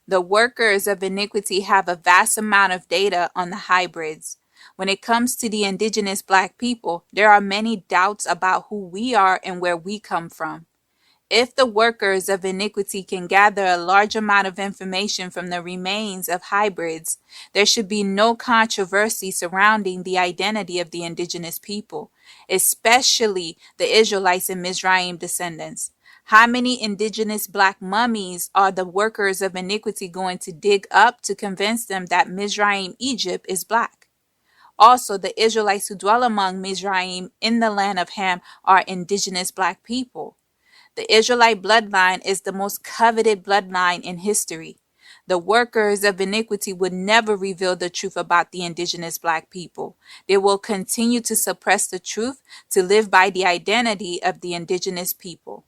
The workers of iniquity have a vast amount of data on the hybrids. When it comes to the indigenous black people, there are many doubts about who we are and where we come from. If the workers of iniquity can gather a large amount of information from the remains of hybrids, there should be no controversy surrounding the identity of the indigenous people, especially the Israelites and Mizraim descendants. How many indigenous black mummies are the workers of iniquity going to dig up to convince them that Mizraim, Egypt, is black? Also, the Israelites who dwell among Mizraim in the land of Ham are indigenous black people. The Israelite bloodline is the most coveted bloodline in history. The workers of iniquity would never reveal the truth about the indigenous black people. They will continue to suppress the truth to live by the identity of the indigenous people.